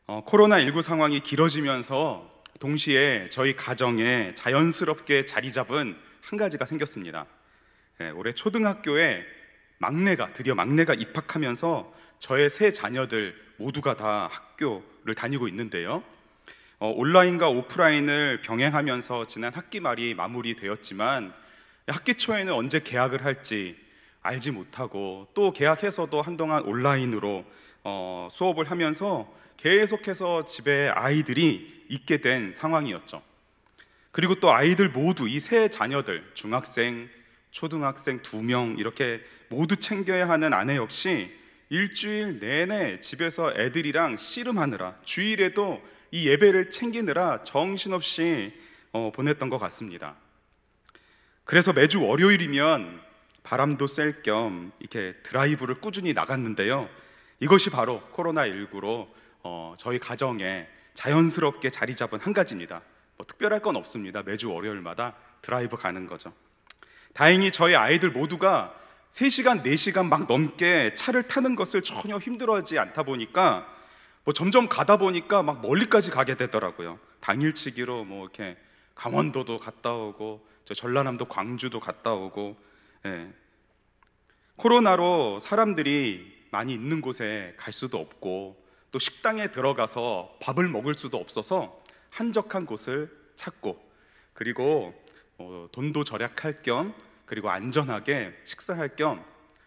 코로나19 상황이 길어지면서 동시에 저희 가정에 자연스럽게 자리 잡은 한 가지가 생겼습니다. 올해 초등학교에 드디어 막내가 입학하면서 저의 세 자녀들 모두가 다 학교를 다니고 있는데요. 온라인과 오프라인을 병행하면서 지난 학기 말이 마무리되었지만 학기 초에는 언제 개학을 할지 알지 못하고, 또 개학해서도 한동안 온라인으로 수업을 하면서 계속해서 집에 아이들이 있게 된 상황이었죠. 그리고 또 아이들 모두, 이 세 자녀들, 중학생, 초등학생 2명 이렇게 모두 챙겨야 하는 아내 역시 일주일 내내 집에서 애들이랑 씨름하느라, 주일에도 이 예배를 챙기느라 정신없이 보냈던 것 같습니다. 그래서 매주 월요일이면 바람도 쐴 겸 이렇게 드라이브를 꾸준히 나갔는데요, 이것이 바로 코로나19로 저희 가정에 자연스럽게 자리 잡은 한 가지입니다. 특별할 건 없습니다. 매주 월요일마다 드라이브 가는 거죠. 다행히 저희 아이들 모두가 3시간, 4시간 막 넘게 차를 타는 것을 전혀 힘들어하지 않다 보니까 점점 가다 보니까 막 멀리까지 가게 되더라고요. 당일치기로 이렇게 강원도도 갔다 오고, 전라남도 광주도 갔다 오고. 코로나로 사람들이 많이 있는 곳에 갈 수도 없고, 또 식당에 들어가서 밥을 먹을 수도 없어서 한적한 곳을 찾고, 그리고 돈도 절약할 겸, 그리고 안전하게 식사할 겸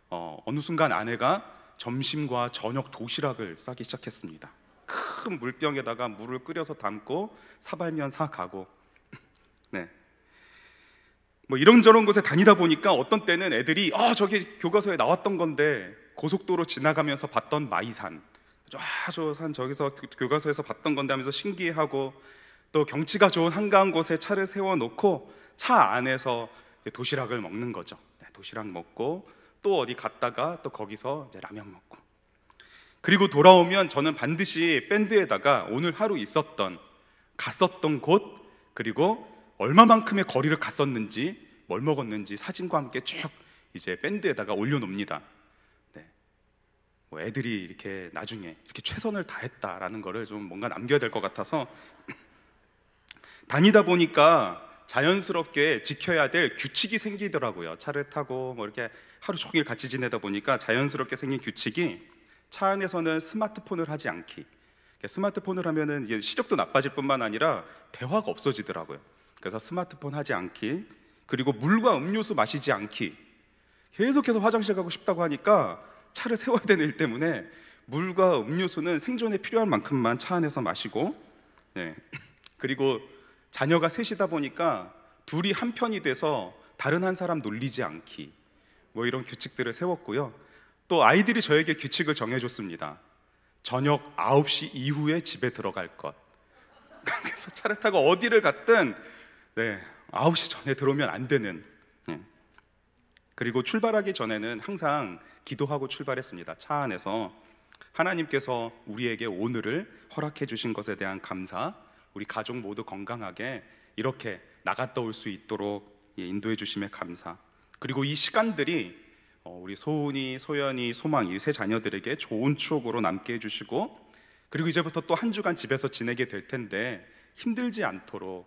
어느 순간 아내가 점심과 저녁 도시락을 싸기 시작했습니다. 큰 물병에다가 물을 끓여서 담고 사발면 사가고. 이런저런 곳에 다니다 보니까 어떤 때는 애들이 저기 교과서에 나왔던 건데, 고속도로 지나가면서 봤던 마이산, 저 산 저기서 교과서에서 봤던 건데 하면서 신기해하고, 또 경치가 좋은 한가한 곳에 차를 세워놓고 차 안에서 도시락을 먹는 거죠. 도시락 먹고 또 어디 갔다가 또 거기서 이제 라면 먹고, 그리고 돌아오면 저는 반드시 밴드에다가 오늘 하루 갔었던 곳, 그리고 얼마만큼의 거리를 갔었는지, 뭘 먹었는지 사진과 함께 쭉 이제 밴드에다가 올려놓습니다. 애들이 이렇게 나중에 이렇게 최선을 다했다라는 거를 좀 뭔가 남겨야 될 것 같아서 다니다 보니까 자연스럽게 지켜야 될 규칙이 생기더라고요. 차를 타고 이렇게 하루 종일 같이 지내다 보니까 자연스럽게 생긴 규칙이, 차 안에서는 스마트폰을 하지 않기. 스마트폰을 하면은 이게 시력도 나빠질 뿐만 아니라 대화가 없어지더라고요. 그래서 스마트폰 하지 않기, 그리고 물과 음료수 마시지 않기. 계속해서 화장실 가고 싶다고 하니까 차를 세워야 되는 일 때문에 물과 음료수는 생존에 필요한 만큼만 차 안에서 마시고, 그리고 자녀가 셋이다 보니까 둘이 한 편이 돼서 다른 한 사람 놀리지 않기, 이런 규칙들을 세웠고요. 또 아이들이 저에게 규칙을 정해줬습니다. 저녁 9시 이후에 집에 들어갈 것. 그래서 차를 타고 어디를 갔든 9시 전에 들어오면 안 되는. 그리고 출발하기 전에는 항상 기도하고 출발했습니다. 차 안에서 하나님께서 우리에게 오늘을 허락해 주신 것에 대한 감사, 우리 가족 모두 건강하게 이렇게 나갔다 올 수 있도록 인도해 주심에 감사, 그리고 이 시간들이 우리 소은이, 소연이, 소망이, 이 세 자녀들에게 좋은 추억으로 남게 해주시고, 그리고 이제부터 또 한 주간 집에서 지내게 될 텐데 힘들지 않도록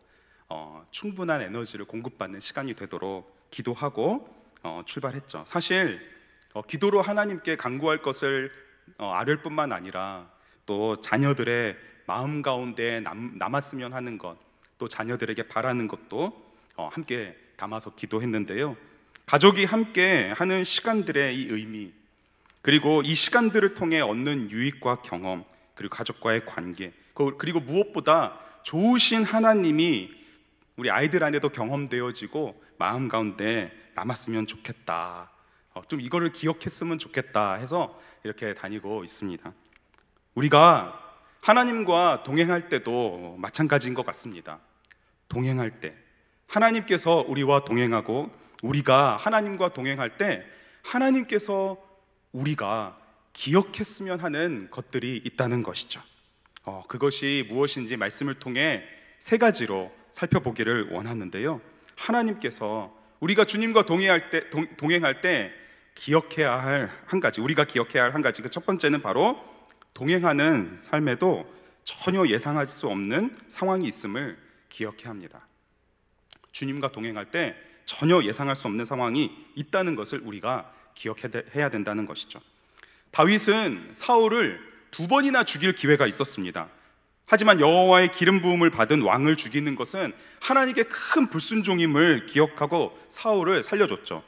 충분한 에너지를 공급받는 시간이 되도록 기도하고 출발했죠. 사실 기도로 하나님께 간구할 것을 아뢰을 뿐만 아니라 또 자녀들의 마음 가운데 남았으면 하는 것, 또 자녀들에게 바라는 것도 함께 담아서 기도했는데요, 가족이 함께 하는 시간들의 이 의미, 그리고 이 시간들을 통해 얻는 유익과 경험, 그리고 가족과의 관계, 그리고 무엇보다 좋으신 하나님이 우리 아이들 안에도 경험되어지고 마음 가운데 남았으면 좋겠다, 좀 이거를 기억했으면 좋겠다 해서 이렇게 다니고 있습니다. 우리가 하나님과 동행할 때도 마찬가지인 것 같습니다. 동행할 때 하나님께서 우리와 동행하고, 우리가 하나님과 동행할 때 하나님께서 우리가 기억했으면 하는 것들이 있다는 것이죠. 그것이 무엇인지 말씀을 통해 3가지로 살펴보기를 원하는데요, 하나님께서 우리가 주님과 동행할 때 기억해야 할 한 가지, 우리가 기억해야 할 한 가지, 그 첫 번째는 바로 동행하는 삶에도 전혀 예상할 수 없는 상황이 있음을 기억해야 합니다. 주님과 동행할 때 전혀 예상할 수 없는 상황이 있다는 것을 우리가 기억해야 된다는 것이죠. 다윗은 사울을 2번이나 죽일 기회가 있었습니다. 하지만 여호와의 기름 부음을 받은 왕을 죽이는 것은 하나님께 큰 불순종임을 기억하고 사울을 살려줬죠.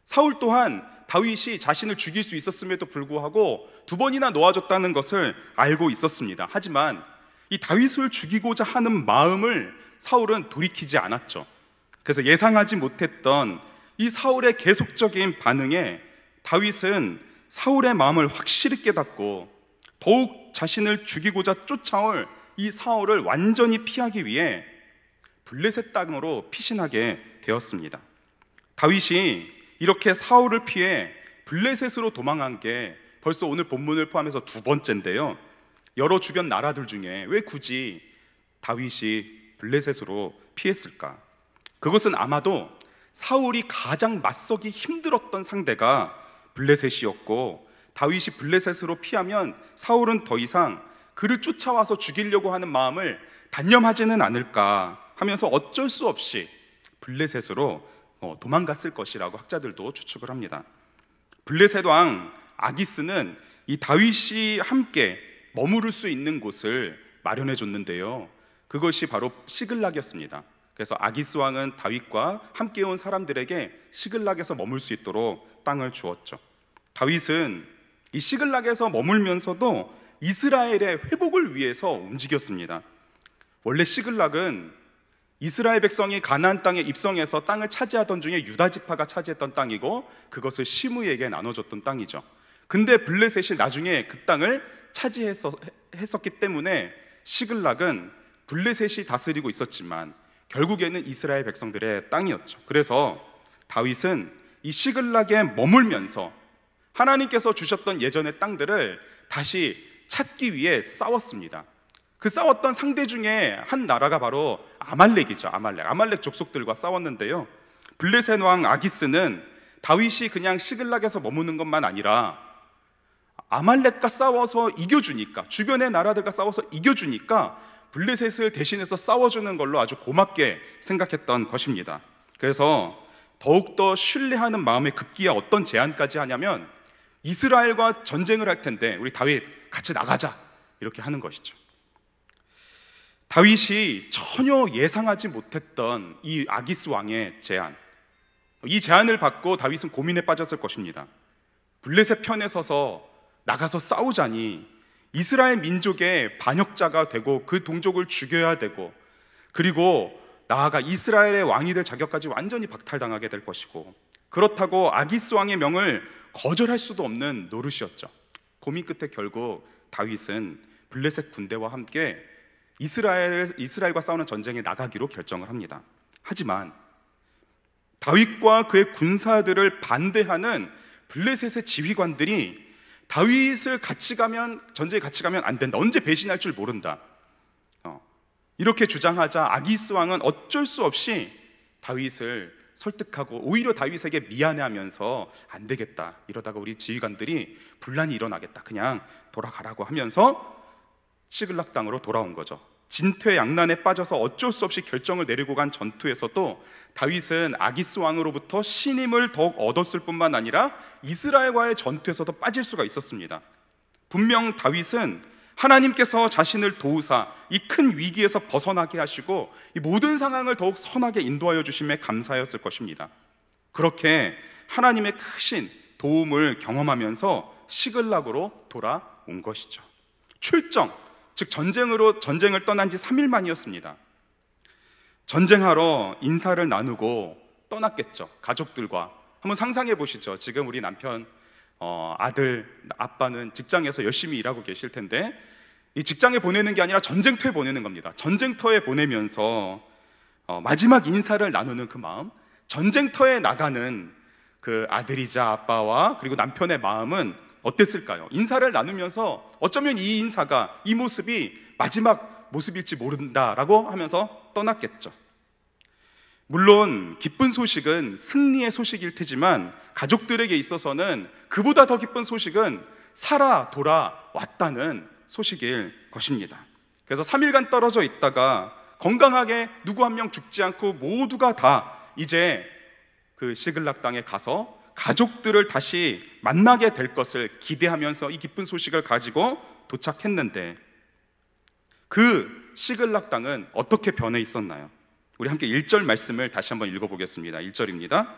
사울 또한 다윗이 자신을 죽일 수 있었음에도 불구하고 2번이나 놓아줬다는 것을 알고 있었습니다. 하지만 이 다윗을 죽이고자 하는 마음을 사울은 돌이키지 않았죠. 그래서 예상하지 못했던 이 사울의 계속적인 반응에 다윗은 사울의 마음을 확실히 깨닫고 더욱 자신을 죽이고자 쫓아올 이 사울을 완전히 피하기 위해 블레셋 땅으로 피신하게 되었습니다. 다윗이 이렇게 사울을 피해 블레셋으로 도망한 게 벌써 오늘 본문을 포함해서 2번째인데요. 여러 주변 나라들 중에 왜 굳이 다윗이 블레셋으로 피했을까? 그것은 아마도 사울이 가장 맞서기 힘들었던 상대가 블레셋이었고, 다윗이 블레셋으로 피하면 사울은 더 이상 그를 쫓아와서 죽이려고 하는 마음을 단념하지는 않을까 하면서 어쩔 수 없이 블레셋으로 도망갔을 것이라고 학자들도 추측을 합니다. 블레셋 왕 아기스는 이 다윗이 함께 머무를 수 있는 곳을 마련해 줬는데요, 그것이 바로 시글락이었습니다. 그래서 아기스 왕은 다윗과 함께 온 사람들에게 시글락에서 머물 수 있도록 땅을 주었죠. 다윗은 이 시글락에서 머물면서도 이스라엘의 회복을 위해서 움직였습니다. 원래 시글락은 이스라엘 백성이 가나안 땅에 입성해서 땅을 차지하던 중에 유다 지파가 차지했던 땅이고, 그것을 시므이에게 나눠줬던 땅이죠. 근데 블레셋이 나중에 그 땅을 차지했었기 때문에 시글락은 블레셋이 다스리고 있었지만 결국에는 이스라엘 백성들의 땅이었죠. 그래서 다윗은 이 시글락에 머물면서 하나님께서 주셨던 예전의 땅들을 다시 찾기 위해 싸웠습니다. 그 싸웠던 상대 중에 한 나라가 바로 아말렉이죠. 아말렉 족속들과 싸웠는데요, 블레셋 왕 아기스는 다윗이 그냥 시글락에서 머무는 것만 아니라 아말렉과 싸워서 이겨주니까, 주변의 나라들과 싸워서 이겨주니까 블레셋을 대신해서 싸워주는 걸로 아주 고맙게 생각했던 것입니다. 그래서 더욱더 신뢰하는 마음의 급기야 어떤 제안까지 하냐면, 이스라엘과 전쟁을 할 텐데 우리 다윗 같이 나가자, 이렇게 하는 것이죠. 다윗이 전혀 예상하지 못했던 이 아기스 왕의 제안, 이 제안을 받고 다윗은 고민에 빠졌을 것입니다. 블레셋 편에 서서 나가서 싸우자니 이스라엘 민족의 반역자가 되고 그 동족을 죽여야 되고, 그리고 나아가 이스라엘의 왕이 될 자격까지 완전히 박탈당하게 될 것이고, 그렇다고 아기스 왕의 명을 거절할 수도 없는 노릇이었죠. 고민 끝에 결국 다윗은 블레셋 군대와 함께 이스라엘과 싸우는 전쟁에 나가기로 결정을 합니다. 하지만 다윗과 그의 군사들을 반대하는 블레셋의 지휘관들이 다윗을 전쟁에 같이 가면 안 된다, 언제 배신할 줄 모른다, 이렇게 주장하자 아기스 왕은 어쩔 수 없이 다윗을 설득하고 오히려 다윗에게 미안해하면서 안 되겠다, 이러다가 우리 지휘관들이 분란이 일어나겠다, 그냥 돌아가라고 하면서 시글락 땅으로 돌아온 거죠. 진퇴양난에 빠져서 어쩔 수 없이 결정을 내리고 간 전투에서도 다윗은 아기스 왕으로부터 신임을 더욱 얻었을 뿐만 아니라 이스라엘과의 전투에서도 빠질 수가 있었습니다. 분명 다윗은 하나님께서 자신을 도우사 이 큰 위기에서 벗어나게 하시고 이 모든 상황을 더욱 선하게 인도하여 주심에 감사였을 것입니다. 그렇게 하나님의 크신 도움을 경험하면서 시글락으로 돌아온 것이죠. 출정, 즉 전쟁을 떠난 지 3일 만이었습니다. 전쟁하러 인사를 나누고 떠났겠죠. 가족들과. 한번 상상해 보시죠. 지금 우리 남편, 아들, 아빠는 직장에서 열심히 일하고 계실 텐데, 이 직장에 보내는 게 아니라 전쟁터에 보내는 겁니다. 전쟁터에 보내면서 마지막 인사를 나누는 그 마음, 전쟁터에 나가는 그 아들이자 아빠와 그리고 남편의 마음은 어땠을까요? 인사를 나누면서 어쩌면 이 인사가, 이 모습이 마지막 모습일지 모른다라고 하면서 떠났겠죠. 물론 기쁜 소식은 승리의 소식일 테지만 가족들에게 있어서는 그보다 더 기쁜 소식은 살아 돌아왔다는 소식일 것입니다. 그래서 3일간 떨어져 있다가 건강하게 누구 한 명 죽지 않고 모두가 다 이제 그 시글락 땅에 가서 가족들을 다시 만나게 될 것을 기대하면서 이 기쁜 소식을 가지고 도착했는데, 그 시글락 땅은 어떻게 변해 있었나요? 우리 함께 1절 말씀을 다시 한번 읽어보겠습니다. 1절입니다.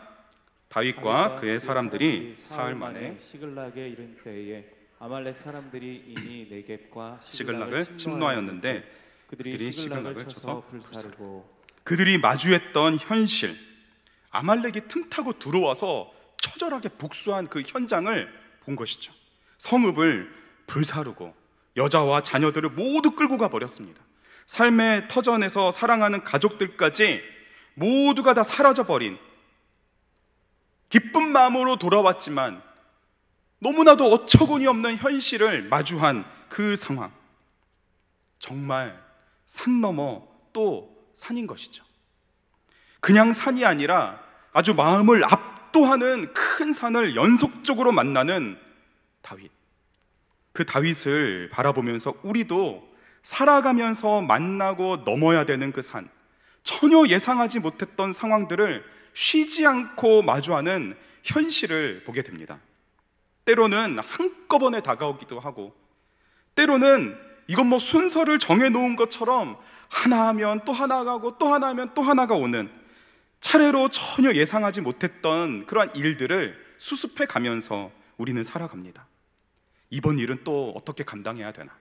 다윗과 그의 사람들이 사흘 만에 시글락에 이른 때에 아말렉 사람들이 이미 네겝과 시글락을 침노하였는데 그들이 시글락을 쳐서 불사르고, 그들이 마주했던 현실, 아말렉이 틈타고 들어와서 처절하게 복수한 그 현장을 본 것이죠. 성읍을 불사르고 여자와 자녀들을 모두 끌고 가버렸습니다. 삶의 터전에서 사랑하는 가족들까지 모두가 다 사라져버린, 기쁜 마음으로 돌아왔지만 너무나도 어처구니 없는 현실을 마주한 그 상황, 정말 산 넘어 또 산인 것이죠. 그냥 산이 아니라 아주 마음을 압도하는 큰 산을 연속적으로 만나는 다윗. 그 다윗을 바라보면서 우리도 살아가면서 만나고 넘어야 되는 그 산, 전혀 예상하지 못했던 상황들을 쉬지 않고 마주하는 현실을 보게 됩니다. 때로는 한꺼번에 다가오기도 하고, 때로는 이건 뭐 순서를 정해놓은 것처럼 하나 하면 또 하나 가고 또 하나 하면 또 하나가 오는, 차례로 전혀 예상하지 못했던 그러한 일들을 수습해 가면서 우리는 살아갑니다. 이번 일은 또 어떻게 감당해야 되나?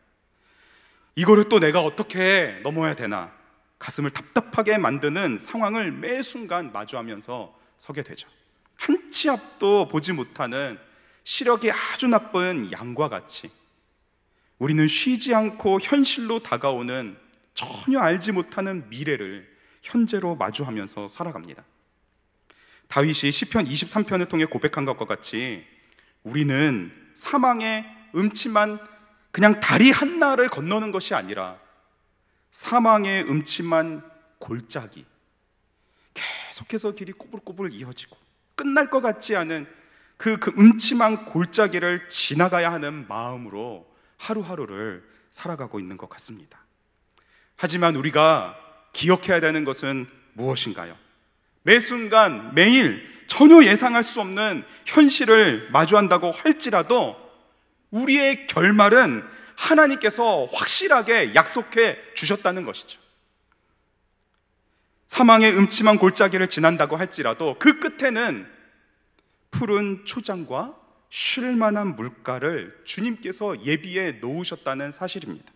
이거를 또 내가 어떻게 넘어야 되나? 가슴을 답답하게 만드는 상황을 매 순간 마주하면서 서게 되죠. 한 치 앞도 보지 못하는 시력이 아주 나쁜 양과 같이 우리는 쉬지 않고 현실로 다가오는 전혀 알지 못하는 미래를 현재로 마주하면서 살아갑니다. 다윗이 시편 23편을 통해 고백한 것과 같이 우리는 사망의 음침한 그냥 다리 한나를 건너는 것이 아니라 사망의 음침한 골짜기, 계속해서 길이 꼬불꼬불 이어지고 끝날 것 같지 않은 그 음침한 골짜기를 지나가야 하는 마음으로 하루하루를 살아가고 있는 것 같습니다. 하지만 우리가 기억해야 되는 것은 무엇인가요? 매 순간 매일 전혀 예상할 수 없는 현실을 마주한다고 할지라도 우리의 결말은 하나님께서 확실하게 약속해 주셨다는 것이죠. 사망의 음침한 골짜기를 지난다고 할지라도 그 끝에는 푸른 초장과 쉴 만한 물가를 주님께서 예비해 놓으셨다는 사실입니다.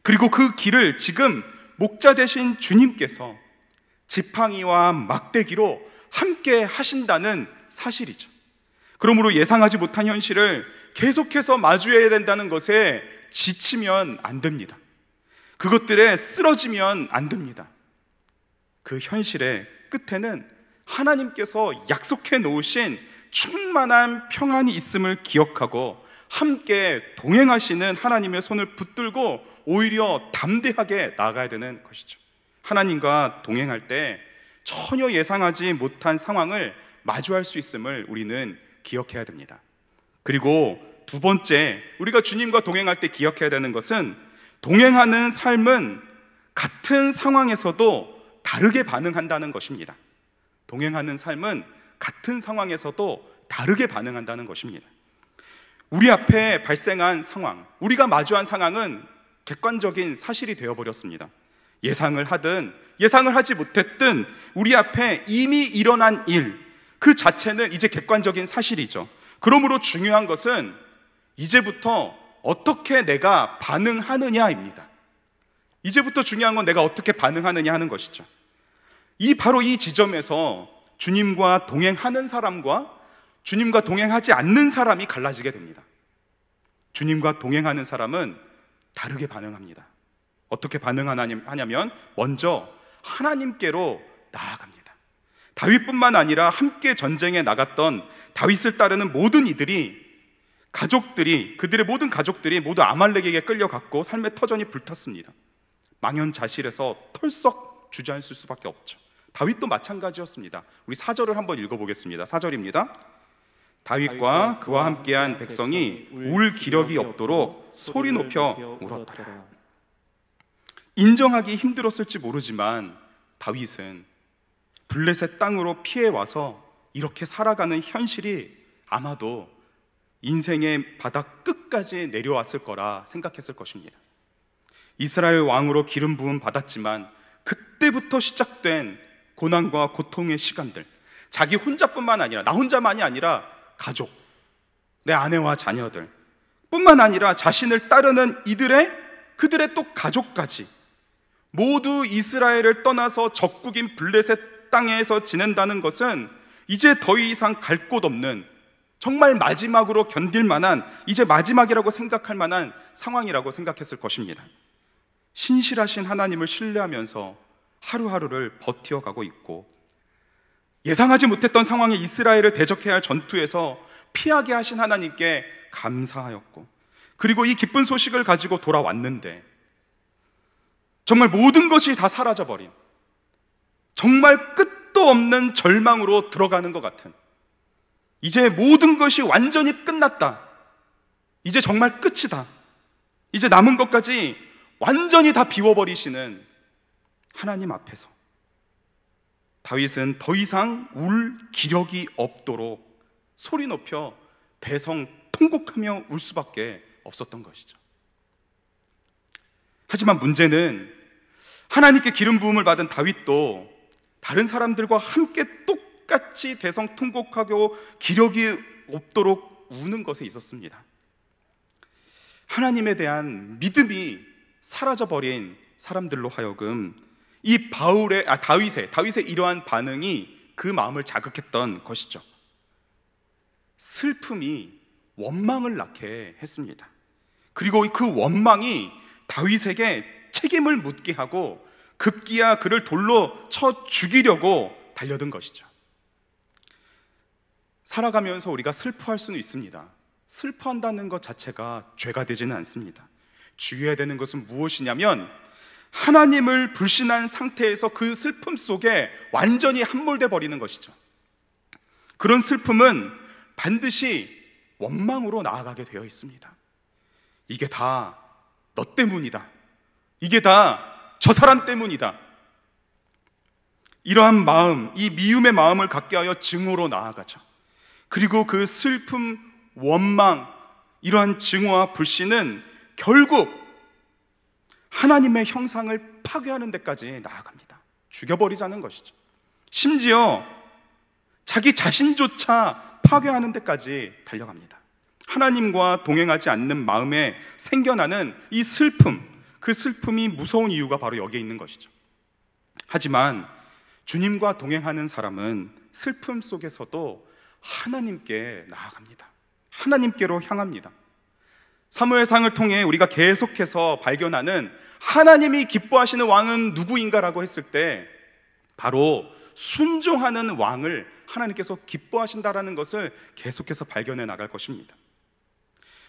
그리고 그 길을 지금 목자 되신 주님께서 지팡이와 막대기로 함께 하신다는 사실이죠. 그러므로 예상하지 못한 현실을 계속해서 마주해야 된다는 것에 지치면 안 됩니다. 그것들에 쓰러지면 안 됩니다. 그 현실의 끝에는 하나님께서 약속해 놓으신 충만한 평안이 있음을 기억하고 함께 동행하시는 하나님의 손을 붙들고 오히려 담대하게 나아가야 되는 것이죠. 하나님과 동행할 때 전혀 예상하지 못한 상황을 마주할 수 있음을 우리는 기억해야 됩니다. 그리고 두 번째, 우리가 주님과 동행할 때 기억해야 되는 것은 동행하는 삶은 같은 상황에서도 다르게 반응한다는 것입니다. 동행하는 삶은 같은 상황에서도 다르게 반응한다는 것입니다. 우리 앞에 발생한 상황, 우리가 마주한 상황은 객관적인 사실이 되어버렸습니다. 예상을 하든 예상을 하지 못했든 우리 앞에 이미 일어난 일, 그 자체는 이제 객관적인 사실이죠. 그러므로 중요한 것은 이제부터 어떻게 내가 반응하느냐입니다. 이제부터 중요한 건 내가 어떻게 반응하느냐 하는 것이죠. 바로 이 지점에서 주님과 동행하는 사람과 주님과 동행하지 않는 사람이 갈라지게 됩니다. 주님과 동행하는 사람은 다르게 반응합니다. 어떻게 반응하냐면 먼저 하나님께로 나아갑니다. 다윗뿐만 아니라 함께 전쟁에 나갔던 다윗을 따르는 모든 이들이 그들의 모든 가족들이 모두 아말렉에게 끌려갔고 삶의 터전이 불탔습니다. 망연자실해서 털썩 주저앉을 수밖에 없죠. 다윗도 마찬가지였습니다. 우리 4절을 한번 읽어보겠습니다. 4절입니다. 다윗과 그와 함께한 백성이 울 기력이 없도록 소리 높여 울었더라. 인정하기 힘들었을지 모르지만 다윗은 블레셋 땅으로 피해 와서 이렇게 살아가는 현실이 아마도 인생의 바닥 끝까지 내려왔을 거라 생각했을 것입니다. 이스라엘 왕으로 기름 부음 받았지만 그때부터 시작된 고난과 고통의 시간들, 자기 혼자뿐만 아니라, 나 혼자만이 아니라 가족, 내 아내와 자녀들 뿐만 아니라 자신을 따르는 그들의 또 가족까지 모두 이스라엘을 떠나서 적국인 블레셋 땅에서 지낸다는 것은 이제 더 이상 갈 곳 없는, 정말 마지막으로 견딜 만한, 이제 마지막이라고 생각할 만한 상황이라고 생각했을 것입니다. 신실하신 하나님을 신뢰하면서 하루하루를 버티어가고 있고, 예상하지 못했던 상황에 이스라엘을 대적해야 할 전투에서 피하게 하신 하나님께 감사하였고, 그리고 이 기쁜 소식을 가지고 돌아왔는데 정말 모든 것이 다 사라져버린, 정말 끝도 없는 절망으로 들어가는 것 같은, 이제 모든 것이 완전히 끝났다, 이제 정말 끝이다, 이제 남은 것까지 완전히 다 비워버리시는 하나님 앞에서 다윗은 더 이상 울 기력이 없도록 소리 높여 대성 통곡하며 울 수밖에 없었던 것이죠. 하지만 문제는 하나님께 기름 부음을 받은 다윗도 다른 사람들과 함께 똑같이 대성 통곡하고 기력이 없도록 우는 것에 있었습니다. 하나님에 대한 믿음이 사라져버린 사람들로 하여금 이 다윗의 이러한 반응이 그 마음을 자극했던 것이죠. 슬픔이 원망을 낳게 했습니다. 그리고 그 원망이 다윗에게 책임을 묻게 하고 급기야 그를 돌로 쳐 죽이려고 달려든 것이죠. 살아가면서 우리가 슬퍼할 수는 있습니다. 슬퍼한다는 것 자체가 죄가 되지는 않습니다. 주의해야 되는 것은 무엇이냐면, 하나님을 불신한 상태에서 그 슬픔 속에 완전히 함몰돼 버리는 것이죠. 그런 슬픔은 반드시 원망으로 나아가게 되어 있습니다. 이게 다 너 때문이다, 이게 다 저 사람 때문이다, 이러한 마음, 이 미움의 마음을 갖게 하여 증오로 나아가죠. 그리고 그 슬픔, 원망, 이러한 증오와 불신은 결국 하나님의 형상을 파괴하는 데까지 나아갑니다. 죽여버리자는 것이죠. 심지어 자기 자신조차 파괴하는 데까지 달려갑니다. 하나님과 동행하지 않는 마음에 생겨나는 이 슬픔, 그 슬픔이 무서운 이유가 바로 여기에 있는 것이죠. 하지만 주님과 동행하는 사람은 슬픔 속에서도 하나님께 나아갑니다. 하나님께로 향합니다. 사무엘상을 통해 우리가 계속해서 발견하는 하나님이 기뻐하시는 왕은 누구인가라고 했을 때 바로 순종하는 왕을 하나님께서 기뻐하신다라는 것을 계속해서 발견해 나갈 것입니다.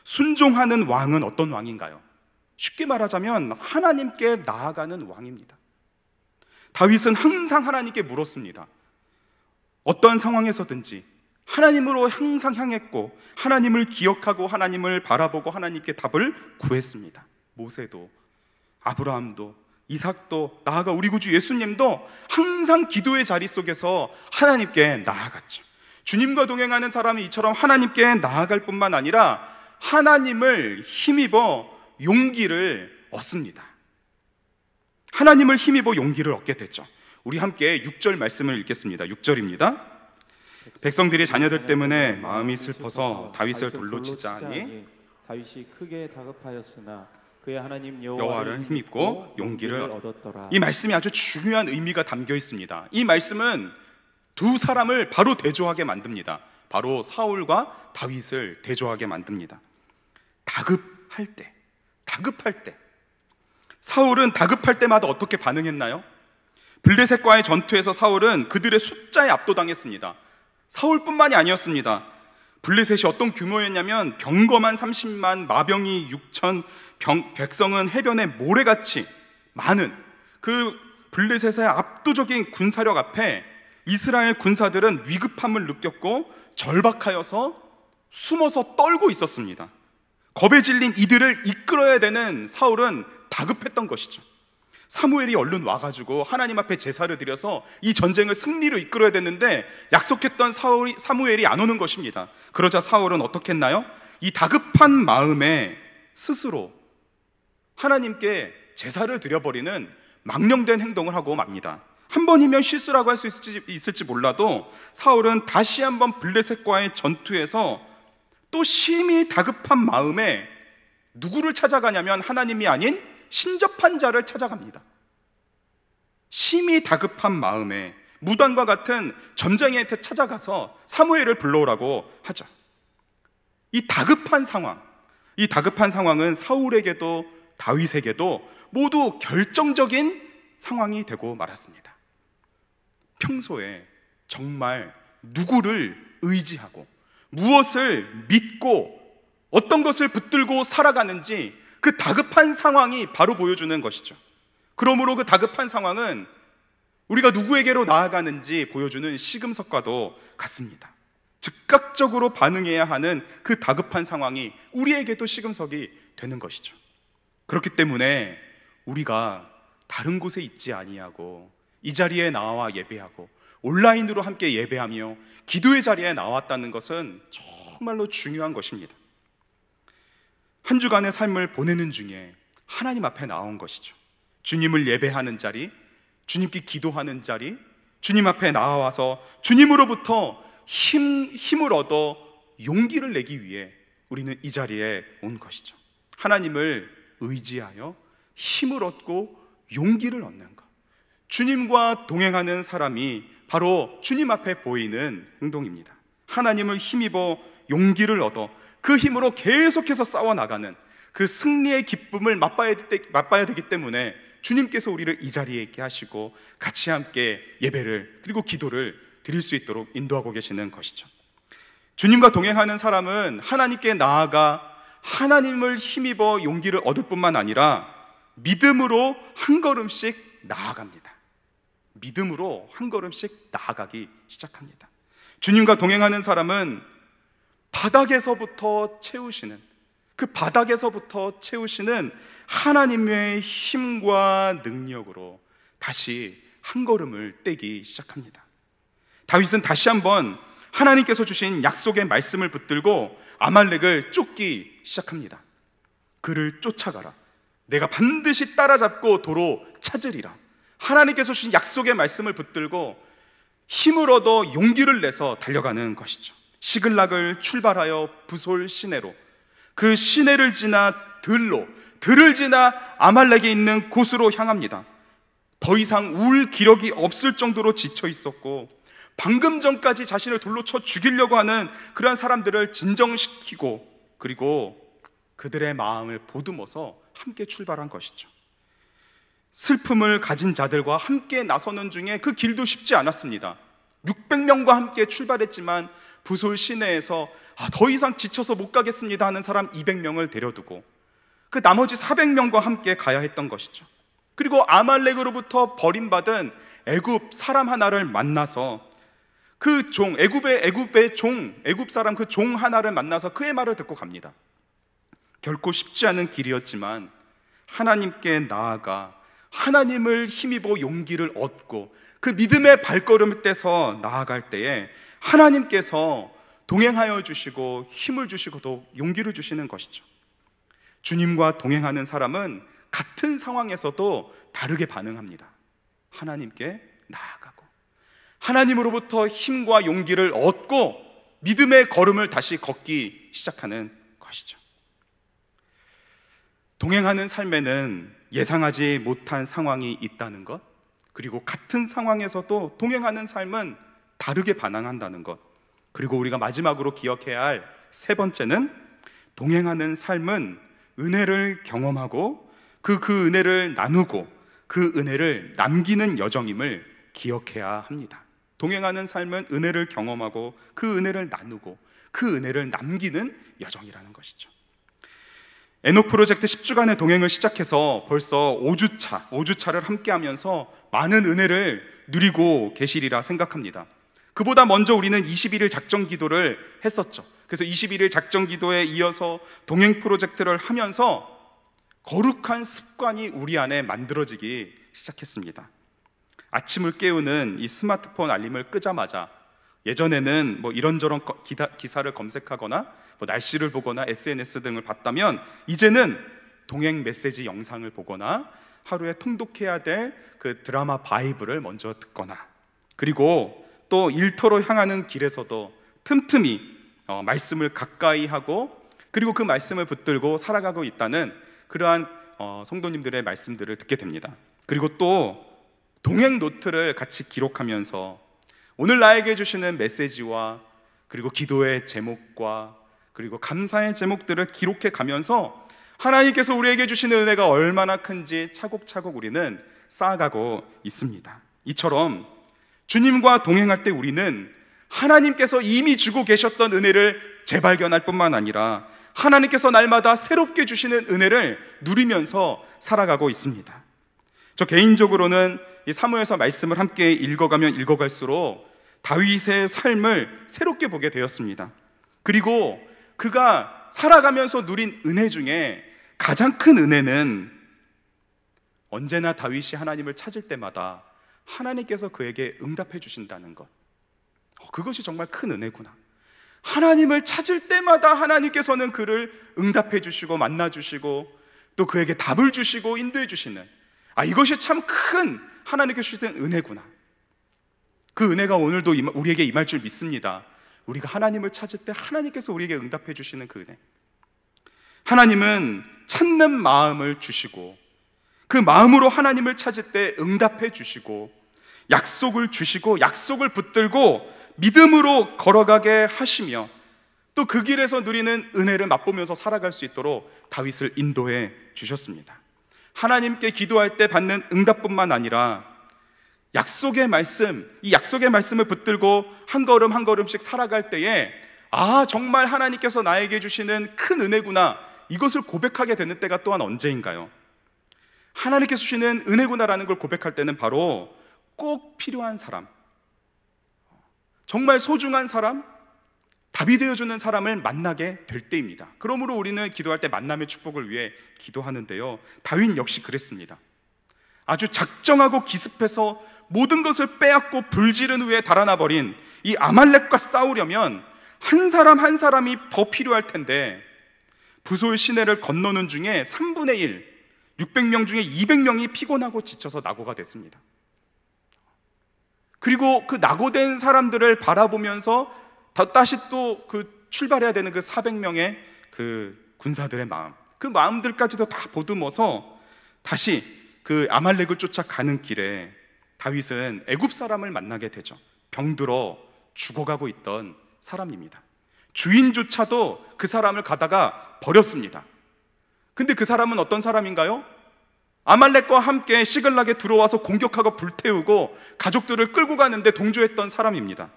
순종하는 왕은 어떤 왕인가요? 쉽게 말하자면 하나님께 나아가는 왕입니다. 다윗은 항상 하나님께 물었습니다. 어떤 상황에서든지 하나님으로 항상 향했고, 하나님을 기억하고 하나님을 바라보고 하나님께 답을 구했습니다. 모세도, 아브라함도, 이삭도, 나아가 우리 구주 예수님도 항상 기도의 자리 속에서 하나님께 나아갔죠. 주님과 동행하는 사람이 이처럼 하나님께 나아갈 뿐만 아니라 하나님을 힘입어 용기를 얻습니다. 하나님을 힘입어 용기를 얻게 됐죠. 우리 함께 6절 말씀을 읽겠습니다. 6절입니다. 백성들이 자녀들 때문에 마음이 슬퍼서 다윗을 돌로 치자 하니 다윗이 크게 다급하였으나 그의 하나님 여호와를 힘입고 용기를 얻었더라. 이 말씀이 아주 중요한 의미가 담겨 있습니다. 이 말씀은 두 사람을 바로 대조하게 만듭니다. 바로 사울과 다윗을 대조하게 만듭니다. 다급할 때 사울은 다급할 때마다 어떻게 반응했나요? 블레셋과의 전투에서 사울은 그들의 숫자에 압도당했습니다. 사울뿐만이 아니었습니다. 블레셋이 어떤 규모였냐면 병거만 30만, 마병이 6천, 백성은 해변에 모래같이 많은 그 블레셋의 압도적인 군사력 앞에 이스라엘 군사들은 위급함을 느꼈고 절박하여서 숨어서 떨고 있었습니다. 겁에 질린 이들을 이끌어야 되는 사울은 다급했던 것이죠. 사무엘이 얼른 와가지고 하나님 앞에 제사를 드려서 이 전쟁을 승리로 이끌어야 됐는데 약속했던 사무엘이 안 오는 것입니다. 그러자 사울은 어떻게 했나요? 이 다급한 마음에 스스로 하나님께 제사를 드려버리는 망령된 행동을 하고 맙니다. 한 번이면 실수라고 할 수 있을지 몰라도 사울은 다시 한번 블레셋과의 전투에서 또 심히 다급한 마음에 누구를 찾아가냐면 하나님이 아닌 신접한 자를 찾아갑니다. 심히 다급한 마음에 무당과 같은 점쟁이한테 찾아가서 사무엘을 불러오라고 하죠. 이 다급한 상황은 사울에게도 다윗에게도 모두 결정적인 상황이 되고 말았습니다. 평소에 정말 누구를 의지하고 무엇을 믿고 어떤 것을 붙들고 살아가는지 그 다급한 상황이 바로 보여주는 것이죠. 그러므로 그 다급한 상황은 우리가 누구에게로 나아가는지 보여주는 시금석과도 같습니다. 즉각적으로 반응해야 하는 그 다급한 상황이 우리에게도 시금석이 되는 것이죠. 그렇기 때문에 우리가 다른 곳에 있지 아니하고 이 자리에 나와 예배하고 온라인으로 함께 예배하며 기도의 자리에 나왔다는 것은 정말로 중요한 것입니다. 한 주간의 삶을 보내는 중에 하나님 앞에 나온 것이죠. 주님을 예배하는 자리, 주님께 기도하는 자리, 주님 앞에 나와서 주님으로부터 힘을 얻어 용기를 내기 위해 우리는 이 자리에 온 것이죠. 하나님을 의지하여 힘을 얻고 용기를 얻는 것, 주님과 동행하는 사람이 바로 주님 앞에 보이는 행동입니다. 하나님을 힘입어 용기를 얻어 그 힘으로 계속해서 싸워나가는 그 승리의 기쁨을 맛봐야 되기 때문에 주님께서 우리를 이 자리에 있게 하시고 같이 함께 예배를 그리고 기도를 드릴 수 있도록 인도하고 계시는 것이죠. 주님과 동행하는 사람은 하나님께 나아가 하나님을 힘입어 용기를 얻을 뿐만 아니라 믿음으로 한 걸음씩 나아갑니다. 믿음으로 한 걸음씩 나아가기 시작합니다. 주님과 동행하는 사람은 바닥에서부터 채우시는 하나님의 힘과 능력으로 다시 한 걸음을 떼기 시작합니다. 다윗은 다시 한번 하나님께서 주신 약속의 말씀을 붙들고 아말렉을 쫓기 시작합니다. 그를 쫓아가라. 내가 반드시 따라잡고 도로 찾으리라. 하나님께서 주신 약속의 말씀을 붙들고 힘을 얻어 용기를 내서 달려가는 것이죠. 시글락을 출발하여 부솔 시내로, 그 시내를 지나 들을 지나 아말렉이 있는 곳으로 향합니다. 더 이상 울 기력이 없을 정도로 지쳐 있었고 방금 전까지 자신을 돌로 쳐 죽이려고 하는 그러한 사람들을 진정시키고 그리고 그들의 마음을 보듬어서 함께 출발한 것이죠. 슬픔을 가진 자들과 함께 나서는 중에 그 길도 쉽지 않았습니다. 600명과 함께 출발했지만 부솔 시내에서 더 이상 지쳐서 못 가겠습니다 하는 사람 200명을 데려두고 그 나머지 400명과 함께 가야 했던 것이죠. 그리고 아말렉으로부터 버림받은 애굽 사람 하나를 만나서 그 애굽 사람 그 종 하나를 만나서 그의 말을 듣고 갑니다. 결코 쉽지 않은 길이었지만 하나님께 나아가 하나님을 힘입어 용기를 얻고 그 믿음의 발걸음을 떼서 나아갈 때에 하나님께서 동행하여 주시고 힘을 주시고 또 용기를 주시는 것이죠. 주님과 동행하는 사람은 같은 상황에서도 다르게 반응합니다. 하나님께 나아가고 하나님으로부터 힘과 용기를 얻고 믿음의 걸음을 다시 걷기 시작하는 것이죠. 동행하는 삶에는 예상하지 못한 상황이 있다는 것, 그리고 같은 상황에서도 동행하는 삶은 다르게 반응한다는 것, 그리고 우리가 마지막으로 기억해야 할 세 번째는 동행하는 삶은 은혜를 경험하고 그 은혜를 나누고 그 은혜를 남기는 여정임을 기억해야 합니다. 동행하는 삶은 은혜를 경험하고 그 은혜를 나누고 그 은혜를 남기는 여정이라는 것이죠. 에녹 프로젝트 10주간의 동행을 시작해서 벌써 5주차를 함께 하면서 많은 은혜를 누리고 계시리라 생각합니다. 그보다 먼저 우리는 21일 작정 기도를 했었죠. 그래서 21일 작정 기도에 이어서 동행 프로젝트를 하면서 거룩한 습관이 우리 안에 만들어지기 시작했습니다. 아침을 깨우는 이 스마트폰 알림을 끄자마자 예전에는 뭐 이런저런 기사를 검색하거나 뭐 날씨를 보거나 SNS 등을 봤다면 이제는 동행 메시지 영상을 보거나 하루에 통독해야 될 그 드라마 바이블을 먼저 듣거나, 그리고 또 일터로 향하는 길에서도 틈틈이 말씀을 가까이 하고 그리고 그 말씀을 붙들고 살아가고 있다는 그러한 성도님들의 말씀들을 듣게 됩니다. 그리고 또 동행 노트를 같이 기록하면서 오늘 나에게 주시는 메시지와 그리고 기도의 제목과 그리고 감사의 제목들을 기록해 가면서 하나님께서 우리에게 주시는 은혜가 얼마나 큰지 차곡차곡 우리는 쌓아가고 있습니다. 이처럼 주님과 동행할 때 우리는 하나님께서 이미 주고 계셨던 은혜를 재발견할 뿐만 아니라 하나님께서 날마다 새롭게 주시는 은혜를 누리면서 살아가고 있습니다. 저 개인적으로는 이 사무엘서 말씀을 함께 읽어가면 읽어갈수록 다윗의 삶을 새롭게 보게 되었습니다. 그리고 그가 살아가면서 누린 은혜 중에 가장 큰 은혜는 언제나 다윗이 하나님을 찾을 때마다 하나님께서 그에게 응답해 주신다는 것, 그것이 정말 큰 은혜구나. 하나님을 찾을 때마다 하나님께서는 그를 응답해 주시고 만나 주시고 또 그에게 답을 주시고 인도해 주시는, 이것이 참 큰 하나님께 주시는 은혜구나. 그 은혜가 오늘도 우리에게 임할 줄 믿습니다. 우리가 하나님을 찾을 때 하나님께서 우리에게 응답해 주시는 그 은혜. 하나님은 찾는 마음을 주시고 그 마음으로 하나님을 찾을 때 응답해 주시고 약속을 주시고 약속을 붙들고 믿음으로 걸어가게 하시며 또 그 길에서 누리는 은혜를 맛보면서 살아갈 수 있도록 다윗을 인도해 주셨습니다. 하나님께 기도할 때 받는 응답뿐만 아니라 약속의 말씀, 이 약속의 말씀을 붙들고 한 걸음 한 걸음씩 살아갈 때에 정말 하나님께서 나에게 주시는 큰 은혜구나, 이것을 고백하게 되는 때가 또한 언제인가요? 하나님께서 주시는 은혜구나라는 걸 고백할 때는 바로 꼭 필요한 사람, 정말 소중한 사람, 답이 되어주는 사람을 만나게 될 때입니다. 그러므로 우리는 기도할 때 만남의 축복을 위해 기도하는데요, 다윗 역시 그랬습니다. 아주 작정하고 기습해서 모든 것을 빼앗고 불지른 후에 달아나 버린 이 아말렉과 싸우려면 한 사람 한 사람이 더 필요할 텐데 부솔 시내를 건너는 중에 3분의 1, 600명 중에 200명이 피곤하고 지쳐서 낙오가 됐습니다. 그리고 그 낙오된 사람들을 바라보면서 다시 또 그 출발해야 되는 그 400명의 그 군사들의 마음, 그 마음들까지도 다 보듬어서 다시 그 아말렉을 쫓아가는 길에 다윗은 애굽 사람을 만나게 되죠. 병들어 죽어가고 있던 사람입니다. 주인조차도 그 사람을 가다가 버렸습니다. 근데 그 사람은 어떤 사람인가요? 아말렉과 함께 시글락에 들어와서 공격하고 불태우고 가족들을 끌고 가는데 동조했던 사람입니다.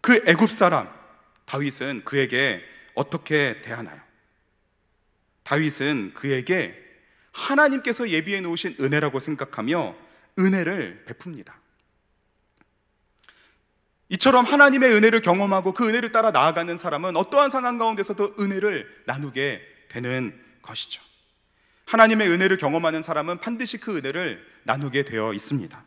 그 애굽 사람 다윗은 그에게 어떻게 대하나요? 다윗은 그에게 하나님께서 예비해 놓으신 은혜라고 생각하며 은혜를 베풉니다. 이처럼 하나님의 은혜를 경험하고 그 은혜를 따라 나아가는 사람은 어떠한 상황 가운데서도 은혜를 나누게 되는 것이죠. 하나님의 은혜를 경험하는 사람은 반드시 그 은혜를 나누게 되어 있습니다.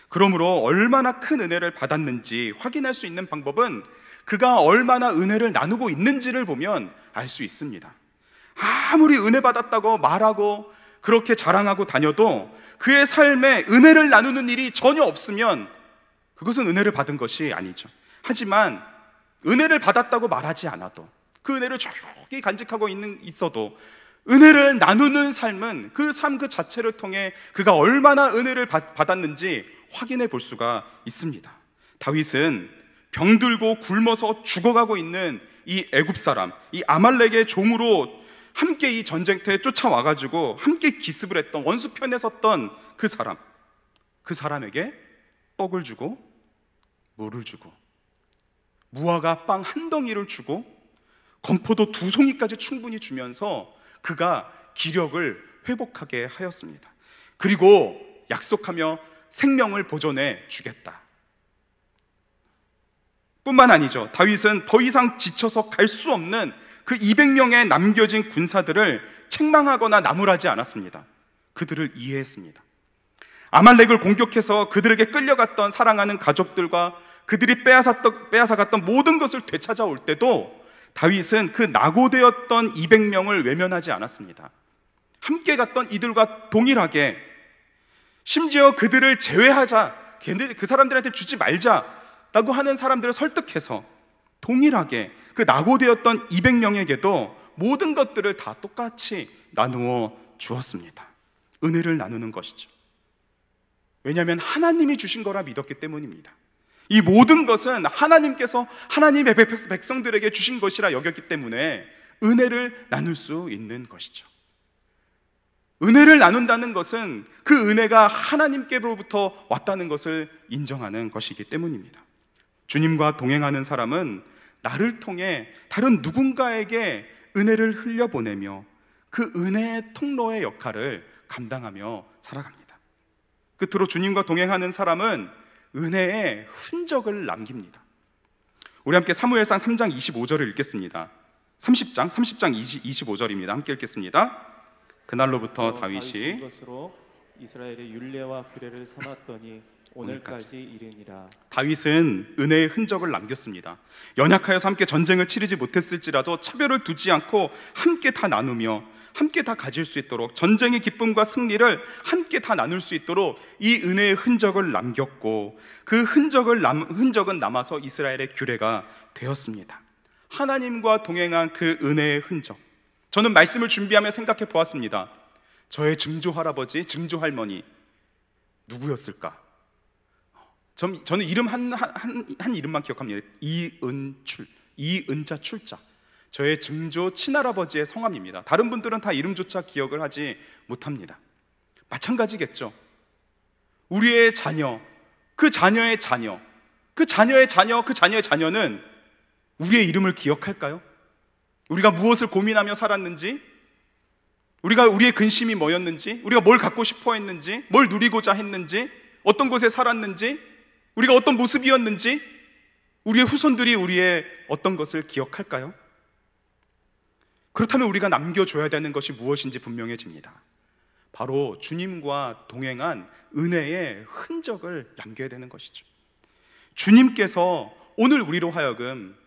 그러므로 얼마나 큰 은혜를 받았는지 확인할 수 있는 방법은 그가 얼마나 은혜를 나누고 있는지를 보면 알 수 있습니다. 아무리 은혜 받았다고 말하고 그렇게 자랑하고 다녀도 그의 삶에 은혜를 나누는 일이 전혀 없으면 그것은 은혜를 받은 것이 아니죠. 하지만 은혜를 받았다고 말하지 않아도 그 은혜를 조용히 간직하고 있어도 은혜를 나누는 삶은 그 삶 그 자체를 통해 그가 얼마나 은혜를 받았는지 확인해 볼 수가 있습니다. 다윗은 병들고 굶어서 죽어가고 있는 이 애굽 사람, 이 아말렉의 종으로 함께 이 전쟁터에 쫓아와가지고 함께 기습을 했던 원수 편에 섰던 그 사람에게 떡을 주고 물을 주고 무화과 빵 한 덩이를 주고 건포도 2송이까지 충분히 주면서 그가 기력을 회복하게 하였습니다. 그리고 약속하며 생명을 보존해 주겠다. 뿐만 아니죠. 다윗은 더 이상 지쳐서 갈 수 없는 그 200명의 남겨진 군사들을 책망하거나 나무라지 않았습니다. 그들을 이해했습니다. 아말렉을 공격해서 그들에게 끌려갔던 사랑하는 가족들과 그들이 빼앗아갔던 모든 것을 되찾아올 때도 다윗은 그 낙오되었던 200명을 외면하지 않았습니다. 함께 갔던 이들과 동일하게, 심지어 그들을 제외하자, 그 사람들한테 주지 말자라고 하는 사람들을 설득해서 동일하게 그 낙오되었던 200명에게도 모든 것들을 다 똑같이 나누어 주었습니다. 은혜를 나누는 것이죠. 왜냐하면 하나님이 주신 거라 믿었기 때문입니다. 이 모든 것은 하나님께서 하나님의 백성들에게 주신 것이라 여겼기 때문에 은혜를 나눌 수 있는 것이죠. 은혜를 나눈다는 것은 그 은혜가 하나님께로부터 왔다는 것을 인정하는 것이기 때문입니다. 주님과 동행하는 사람은 나를 통해 다른 누군가에게 은혜를 흘려보내며 그 은혜의 통로의 역할을 감당하며 살아갑니다. 끝으로 주님과 동행하는 사람은 은혜의 흔적을 남깁니다. 우리 함께 사무엘상 3장 25절을 읽겠습니다. 30장 25절입니다. 함께 읽겠습니다. 그날로부터 다윗이 것으로 이스라엘의 율례와 규례를 삼았더니 오늘까지 이르니라. 다윗은 은혜의 흔적을 남겼습니다. 연약하여서 함께 전쟁을 치르지 못했을지라도 차별을 두지 않고 함께 다 나누며 함께 다 가질 수 있도록, 전쟁의 기쁨과 승리를 함께 다 나눌 수 있도록 이 은혜의 흔적을 남겼고, 그 흔적은 남아서 이스라엘의 규례가 되었습니다. 하나님과 동행한 그 은혜의 흔적, 저는 말씀을 준비하며 생각해 보았습니다. 저의 증조 할아버지, 증조 할머니 누구였을까? 저는 이름 한 이름만 기억합니다. 이은자 출자. 저의 증조 친할아버지의 성함입니다. 다른 분들은 다 이름조차 기억을 하지 못합니다. 마찬가지겠죠. 우리의 자녀, 그 자녀의 자녀, 그 자녀의 자녀, 그 자녀의 자녀는 우리의 이름을 기억할까요? 우리가 무엇을 고민하며 살았는지, 우리의 근심이 뭐였는지, 우리가 뭘 갖고 싶어 했는지, 뭘 누리고자 했는지, 어떤 곳에 살았는지, 우리가 어떤 모습이었는지, 우리의 후손들이 우리의 어떤 것을 기억할까요? 그렇다면 우리가 남겨줘야 되는 것이 무엇인지 분명해집니다. 바로 주님과 동행한 은혜의 흔적을 남겨야 되는 것이죠. 주님께서 오늘 우리로 하여금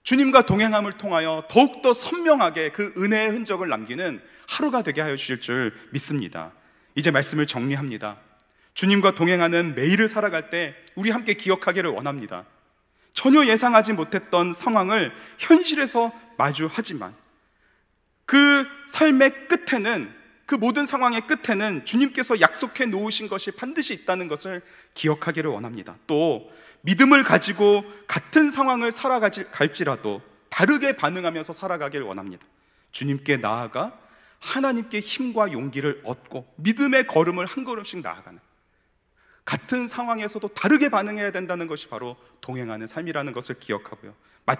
주님과 동행함을 통하여 더욱더 선명하게 그 은혜의 흔적을 남기는 하루가 되게 하여 주실 줄 믿습니다. 이제 말씀을 정리합니다. 주님과 동행하는 매일을 살아갈 때 우리 함께 기억하기를 원합니다. 전혀 예상하지 못했던 상황을 현실에서 마주하지만 그 삶의 끝에는, 그 모든 상황의 끝에는 주님께서 약속해 놓으신 것이 반드시 있다는 것을 기억하기를 원합니다. 또 믿음을 가지고 같은 상황을 살아갈지라도 다르게 반응하면서 살아가길 원합니다. 주님께 나아가 하나님께 힘과 용기를 얻고 믿음의 걸음을 한 걸음씩 나아가는, 같은 상황에서도 다르게 반응해야 된다는 것이 바로 동행하는 삶이라는 것을 기억하고요.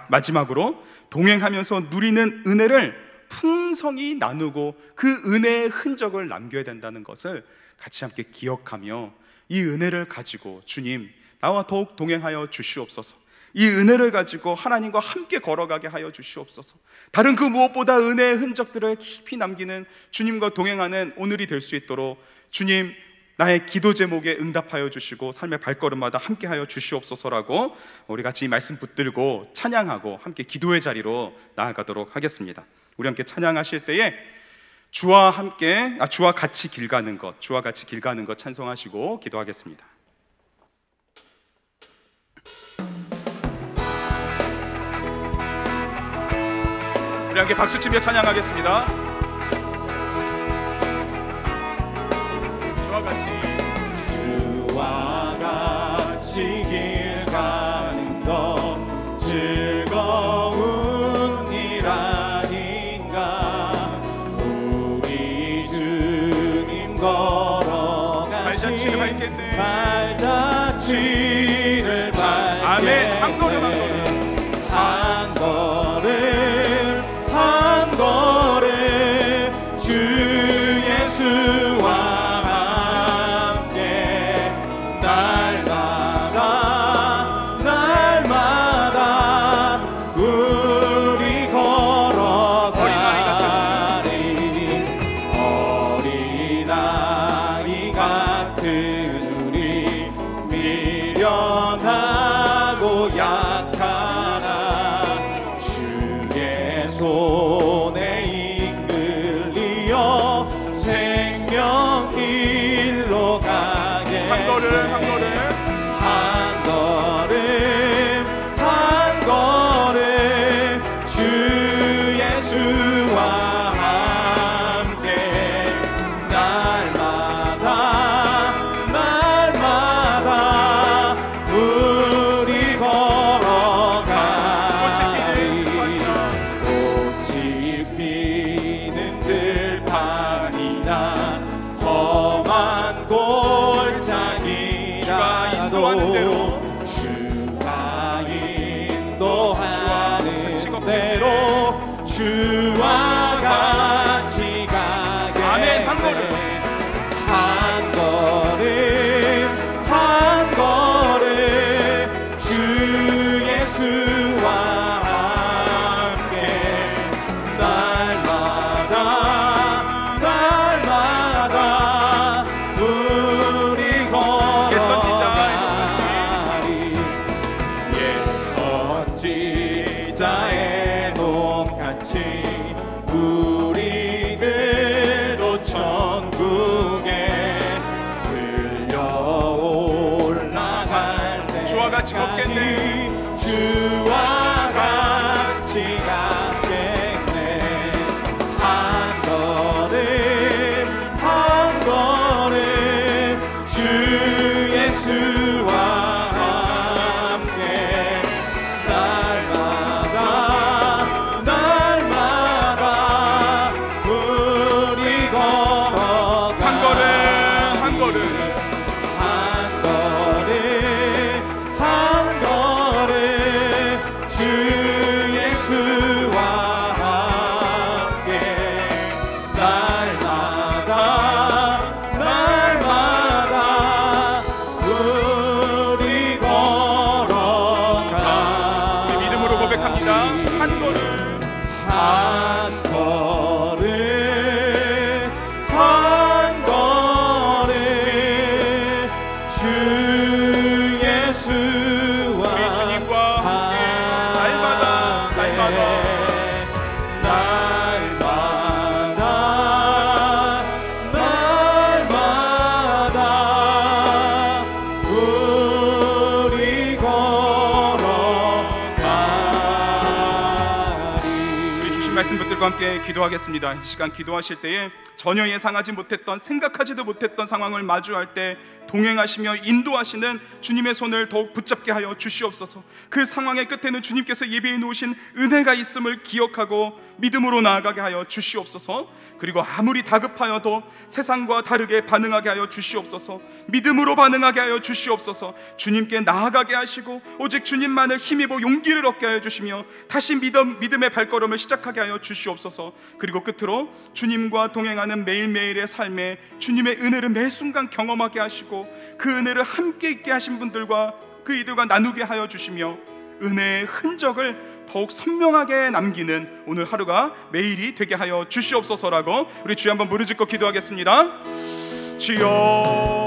마지막으로 동행하면서 누리는 은혜를 풍성히 나누고 그 은혜의 흔적을 남겨야 된다는 것을 같이 함께 기억하며 이 은혜를 가지고 주님, 나와 더욱 동행하여 주시옵소서. 이 은혜를 가지고 하나님과 함께 걸어가게 하여 주시옵소서. 다른 그 무엇보다 은혜의 흔적들을 깊이 남기는 주님과 동행하는 오늘이 될 수 있도록 주님, 나의 기도 제목에 응답하여 주시고 삶의 발걸음마다 함께하여 주시옵소서라고 우리 같이 이 말씀 붙들고 찬양하고 함께 기도의 자리로 나아가도록 하겠습니다. 우리 함께 찬양하실 때에 주와 같이 길 가는 것, 주와 같이 길 가는 것 찬송하시고 기도하겠습니다. 우리 함께 박수치며 찬양하겠습니다. 주와 같이 길 가는 것 즐거운 일 아닌가. 우리 주님 걸어가신 발자취를 밟게. 아멘. 한 걸음 한 걸음 한 걸음 주 예수와 함께 날마다 비는 들판이나 험한 골짜기라도 주가 인도하는 대로 주와 같이 가게. 아멘. 한 걸음 한 걸음 한 걸음 주 예수와 함께 날마다 날마다 우리 걸어가리. 옛선지자의 녹같이 우리들도 천국에 들려 올라갈 때 주와 같이 걷겠네. 주와 같이 가겠네. 한 걸음 한 걸음 주 예수와 함께 날마다 날마다 우리 걸어가. 한 걸음 한 걸음 한 걸음 한 걸음 주 예수와 함께 날마다 날마다 우리 걸어가. 믿음으로 고백합니다. 한 걸음 한 걸음 한 걸음 주 예수와 우리 주님과 함께 날마다 날마다 날마다 날마다 우리 걸어가리. 우리 주신 말씀 붙들고 함께 기도하겠습니다. 이 시간 기도하실 때에 전혀 예상하지 못했던, 생각하지도 못했던 상황을 마주할 때 동행하시며 인도하시는 주님의 손을 더욱 붙잡게 하여 주시옵소서. 그 상황의 끝에는 주님께서 예비해 놓으신 은혜가 있음을 기억하고 믿음으로 나아가게 하여 주시옵소서. 그리고 아무리 다급하여도 세상과 다르게 반응하게 하여 주시옵소서. 믿음으로 반응하게 하여 주시옵소서. 주님께 나아가게 하시고 오직 주님만을 힘입어 용기를 얻게 하여 주시며 다시 믿음의 발걸음을 시작하게 하여 주시옵소서. 그리고 끝으로 주님과 동행하는 매일매일의 삶에 주님의 은혜를 매 순간 경험하게 하시고 그 은혜를 함께 있게 하신 분들과 그 이들과 나누게 하여 주시며 은혜의 흔적을 더욱 선명하게 남기는 오늘 하루가 매일이 되게 하여 주시옵소서라고 우리 주여 한번 무릎 짓고 기도하겠습니다. 주여